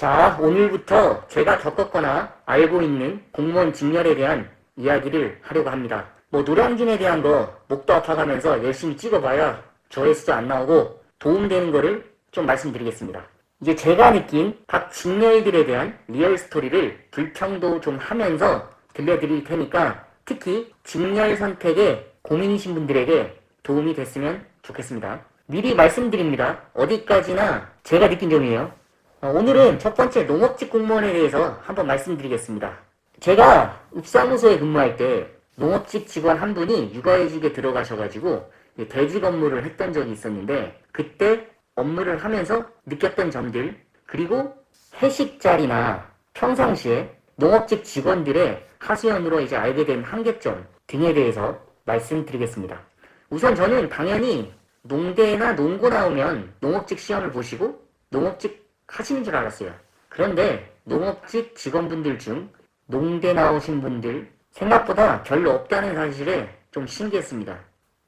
자, 오늘부터 제가 겪었거나 알고 있는 공무원 직렬에 대한 이야기를 하려고 합니다. 노량진에 대한 거 목도 아파가면서 열심히 찍어봐야 조회수도 안 나오고 도움되는 거를 좀 말씀드리겠습니다. 이제 제가 느낀 각 직렬들에 대한 리얼 스토리를 불평도 좀 하면서 들려드릴 테니까 특히 직렬 선택에 고민이신 분들에게 도움이 됐으면 좋겠습니다. 미리 말씀드립니다. 어디까지나 제가 느낀 점이에요. 오늘은 첫 번째 농업직 공무원에 대해서 한번 말씀드리겠습니다. 제가 읍사무소에 근무할 때 농업직 직원 한 분이 육아휴직에 들어가셔가지고 대직 업무를 했던 적이 있었는데 그때 업무를 하면서 느꼈던 점들, 그리고 회식 자리나 평상시에 농업직 직원들의 하소연으로 이제 알게 된 한계점 등에 대해서 말씀드리겠습니다. 우선 저는 당연히 농대나 농고 나오면 농업직 시험을 보시고 농업직 하시는 줄 알았어요. 그런데 농업직 직원분들 중 농대 나오신 분들 생각보다 별로 없다는 사실에 좀 신기했습니다.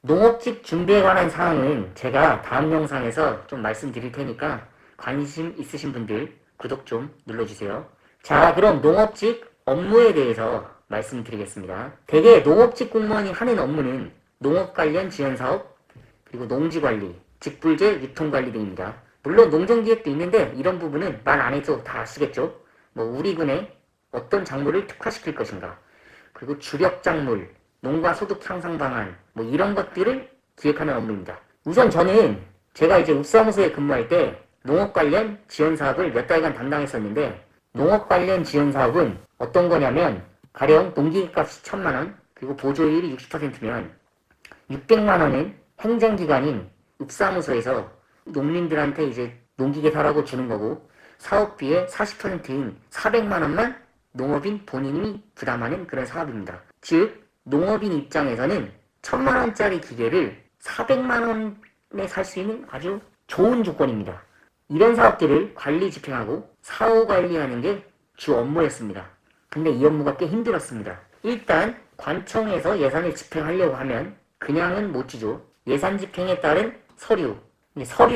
농업직 준비에 관한 사항은 제가 다음 영상에서 좀 말씀드릴 테니까 관심 있으신 분들 구독 좀 눌러주세요. 자, 그럼 농업직 업무에 대해서 말씀드리겠습니다. 대개 농업직 공무원이 하는 업무는 농업 관련 지원사업, 그리고 농지관리, 직불제, 유통관리 등입니다. 물론 농정기획도 있는데 이런 부분은 말 안 해도 다 아시겠죠? 우리 군에 어떤 작물을 특화시킬 것인가, 그리고 주력 작물, 농가 소득 향상 방안, 이런 것들을 기획하는 업무입니다. 우선 저는 제가 이제 읍사무소에 근무할 때 농업 관련 지원 사업을 몇 달간 담당했었는데, 농업 관련 지원 사업은 어떤 거냐면 가령 농기계값이 1,000만원, 그리고 보조율이 60%면 600만원은 행정기관인 읍사무소에서 농민들한테 이제 농기계 사라고 주는 거고, 사업비의 40%인 400만원만 농업인 본인이 부담하는 그런 사업입니다. 즉 농업인 입장에서는 1,000만원짜리 기계를 400만원에 살 수 있는 아주 좋은 조건입니다. 이런 사업들을 관리 집행하고 사후 관리하는 게 주 업무였습니다. 근데 이 업무가 꽤 힘들었습니다. 일단 관청에서 예산을 집행하려고 하면 그냥은 못 주죠. 예산 집행에 따른 서류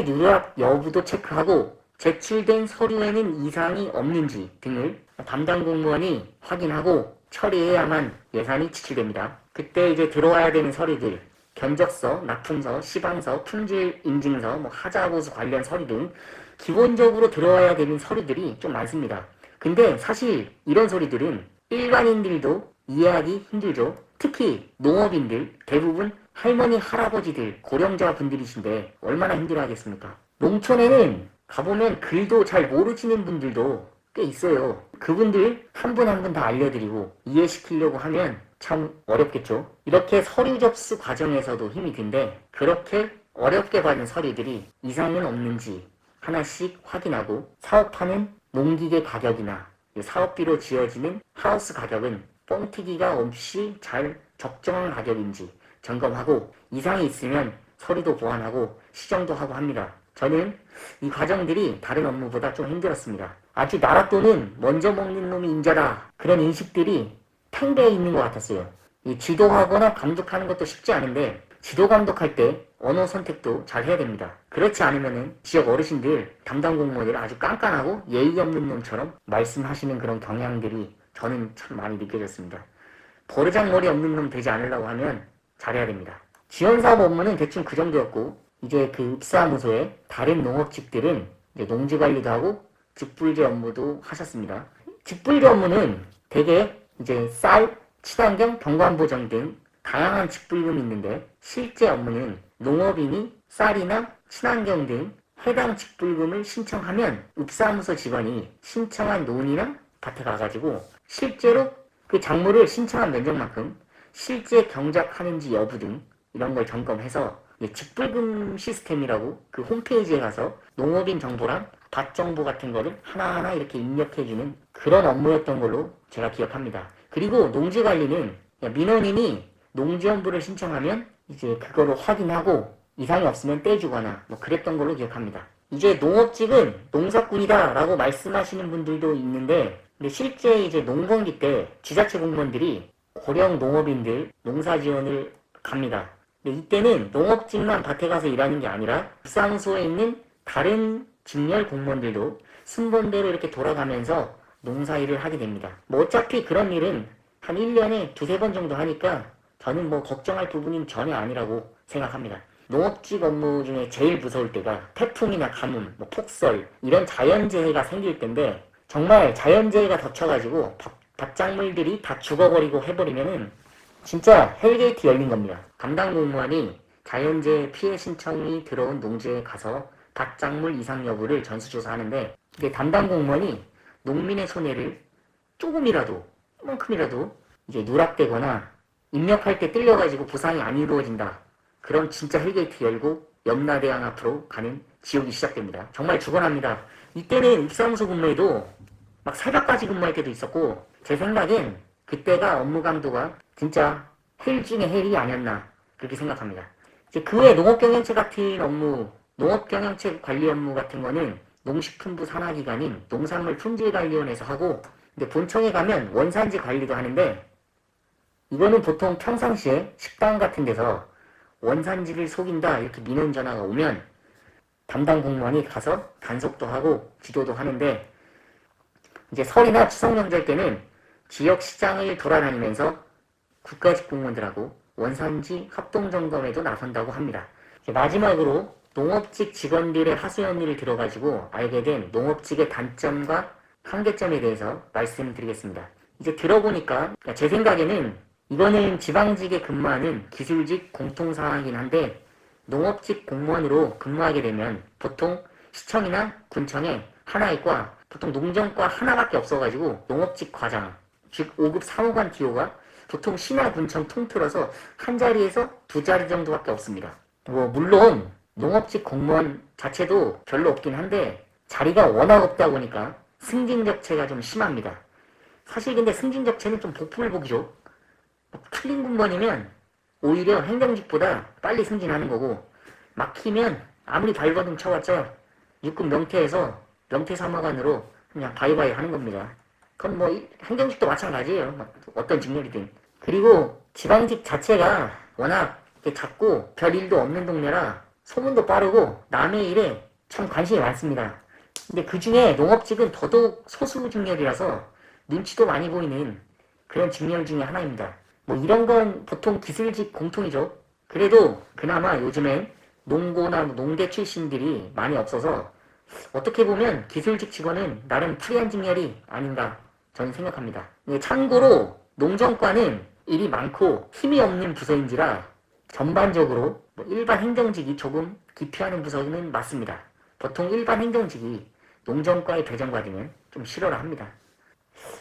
누락 여부도 체크하고 제출된 서류에는 이상이 없는지 등을 담당 공무원이 확인하고 처리해야만 예산이 지출됩니다. 그때 이제 들어와야 되는 서류들, 견적서, 납품서, 시방서, 품질 인증서, 하자보수 관련 서류 등 기본적으로 들어와야 되는 서류들이 좀 많습니다. 근데 사실 이런 서류들은 일반인들도 이해하기 힘들죠. 특히 농업인들, 대부분 할머니, 할아버지들, 고령자 분들이신데 얼마나 힘들어 하겠습니까? 농촌에는 가보면 글도 잘 모르시는 분들도 꽤 있어요. 그분들 한 분 한 분 다 알려드리고 이해시키려고 하면 참 어렵겠죠. 이렇게 서류 접수 과정에서도 힘이 든데, 그렇게 어렵게 받은 서류들이 이상은 없는지 하나씩 확인하고, 사업하는 농기계 가격이나 사업비로 지어지는 하우스 가격은 뻥튀기가 없이 잘 적정한 가격인지 점검하고, 이상이 있으면 서류도 보완하고 시정도 하고 합니다. 저는 이 과정들이 다른 업무보다 좀 힘들었습니다. 아주 나라 돈은 먼저 먹는 놈이 인자다, 그런 인식들이 팽배해 있는 것 같았어요. 이 지도하거나 감독하는 것도 쉽지 않은데 지도 감독할 때 언어 선택도 잘 해야 됩니다. 그렇지 않으면은 지역 어르신들, 담당 공무원들 아주 깐깐하고 예의 없는 놈처럼 말씀하시는 그런 경향들이 저는 참 많이 느껴졌습니다. 버르장머리 없는 놈 되지 않으려고 하면 잘해야 됩니다. 지원사업 업무는 대충 그 정도였고, 이제 그 읍사무소의 다른 농업직들은 이제 농지관리도 하고 직불제 업무도 하셨습니다. 직불제 업무는 대개 이제 쌀, 친환경, 경관보전 등 다양한 직불금이 있는데, 실제 업무는 농업인이 쌀이나 친환경 등 해당 직불금을 신청하면 읍사무소 직원이 신청한 논이나 밭에 가가지고 실제로 그 작물을 신청한 면적만큼 실제 경작하는지 여부 등 이런 걸 점검해서 직불금 시스템이라고 그 홈페이지에 가서 농업인 정보랑 밭 정보 같은 거를 하나하나 이렇게 입력해주는 그런 업무였던 걸로 제가 기억합니다. 그리고 농지관리는 민원인이 농지연부를 신청하면 이제 그거를 확인하고 이상이 없으면 떼주거나 그랬던 걸로 기억합니다. 이제 농업직은 농사꾼이다 라고 말씀하시는 분들도 있는데, 근데 실제 이제 농번기 때 지자체 공무원들이 고령 농업인들 농사 지원을 갑니다. 근데 이때는 농업직만 밭에 가서 일하는 게 아니라 읍사무소에 있는 다른 직렬 공무원들도 순번대로 이렇게 돌아가면서 농사일을 하게 됩니다. 뭐 어차피 그런 일은 한 1년에 두세 번 정도 하니까 저는 뭐 걱정할 부분은 전혀 아니라고 생각합니다. 농업직 업무 중에 제일 무서울 때가 태풍이나 가뭄, 뭐 폭설 이런 자연재해가 생길 때인데 정말 자연재해가 덮쳐가지고 밭작물들이 다 죽어버리고 해버리면은 진짜 헬게이트 열린 겁니다. 담당 공무원이 자연재해 피해 신청이 들어온 농지에 가서 밭작물 이상 여부를 전수조사하는데 이게 담당 공무원이 농민의 손해를 조금이라도, 이만큼이라도 이제 누락되거나 입력할 때 뜰려가지고 보상이 안 이루어진다. 그럼 진짜 헬게이트 열고 염라대왕 앞으로 가는 지옥이 시작됩니다. 정말 죽어납니다. 이때는 입사무소 근무에도 막 새벽까지 근무할 때도 있었고 제 생각엔 그때가 업무 강도가 진짜 헬 중에 헬이 아니었나 그렇게 생각합니다. 이제 그 외 농업경영체 같은 업무, 농업경영체 관리 업무 같은 거는 농식품부 산하기관인 농산물품질관리원에서 하고 근데 본청에 가면 원산지 관리도 하는데 이거는 보통 평상시에 식당 같은 데서 원산지를 속인다 이렇게 민원 전화가 오면 담당 공무원이 가서 단속도 하고 지도도 하는데 이제 설이나 추석 명절 때는 지역 시장을 돌아다니면서 국가직 공무원들하고 원산지 합동점검에도 나선다고 합니다. 마지막으로 농업직 직원들의 하소연 일을 들어가지고 알게 된 농업직의 단점과 한계점에 대해서 말씀드리겠습니다. 이제 들어보니까 제 생각에는 이거는 지방직에 근무하는 기술직 공통사항이긴 한데 농업직 공무원으로 근무하게 되면 보통 시청이나 군청에 하나의 과, 보통 농정과 하나밖에 없어가지고 농업직 과장, 즉 5급 사무관 기호가 보통 시나 군청 통틀어서 한 자리에서 두 자리 정도밖에 없습니다. 뭐 물론 농업직 공무원 자체도 별로 없긴 한데 자리가 워낙 없다 보니까 승진적체가 좀 심합니다. 사실 근데 승진적체는 좀 복불복이죠. 틀린 군번이면 오히려 행정직보다 빨리 승진하는 거고 막히면 아무리 발버둥 쳐봤자 6급 명태에서 명태사무관으로 그냥 바이바이 하는 겁니다. 그건 뭐 행정직도 마찬가지예요. 어떤 직렬이든. 그리고 지방직 자체가 워낙 작고 별 일도 없는 동네라 소문도 빠르고 남의 일에 참 관심이 많습니다. 근데 그 중에 농업직은 더더욱 소수 직렬이라서 눈치도 많이 보이는 그런 직렬 중에 하나입니다. 뭐 이런 건 보통 기술직 공통이죠. 그래도 그나마 요즘엔 농고나 농대 출신들이 많이 없어서 어떻게 보면 기술직 직원은 나름 프리한 직렬이 아닌가 저는 생각합니다. 참고로 농정과는 일이 많고 힘이 없는 부서인지라 전반적으로 일반 행정직이 조금 기피하는 부서는 맞습니다. 보통 일반 행정직이 농정과에 배정받으면 좀 싫어라 합니다.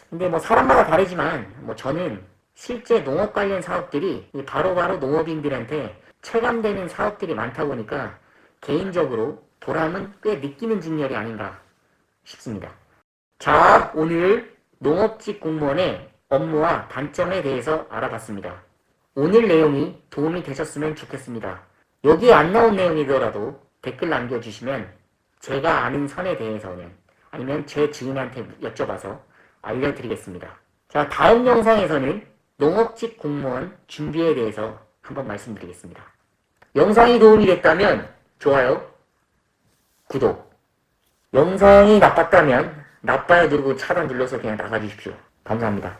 근데 뭐 사람마다 다르지만 뭐 저는 실제 농업 관련 사업들이 바로바로 농업인들한테 체감되는 사업들이 많다 보니까 개인적으로 보람은 꽤 느끼는 직렬이 아닌가 싶습니다. 자, 오늘 농업직 공무원의 업무와 단점에 대해서 알아봤습니다. 오늘 내용이 도움이 되셨으면 좋겠습니다. 여기에 안 나온 내용이더라도 댓글 남겨주시면 제가 아는 선에 대해서는 아니면 제 지인한테 여쭤봐서 알려드리겠습니다. 자, 다음 영상에서는 농업직 공무원 준비에 대해서 한번 말씀드리겠습니다. 영상이 도움이 됐다면 좋아요, 구독. 영상이 나빴다면 나빠요 누르고 차단 눌러서 그냥 나가주십시오. 감사합니다.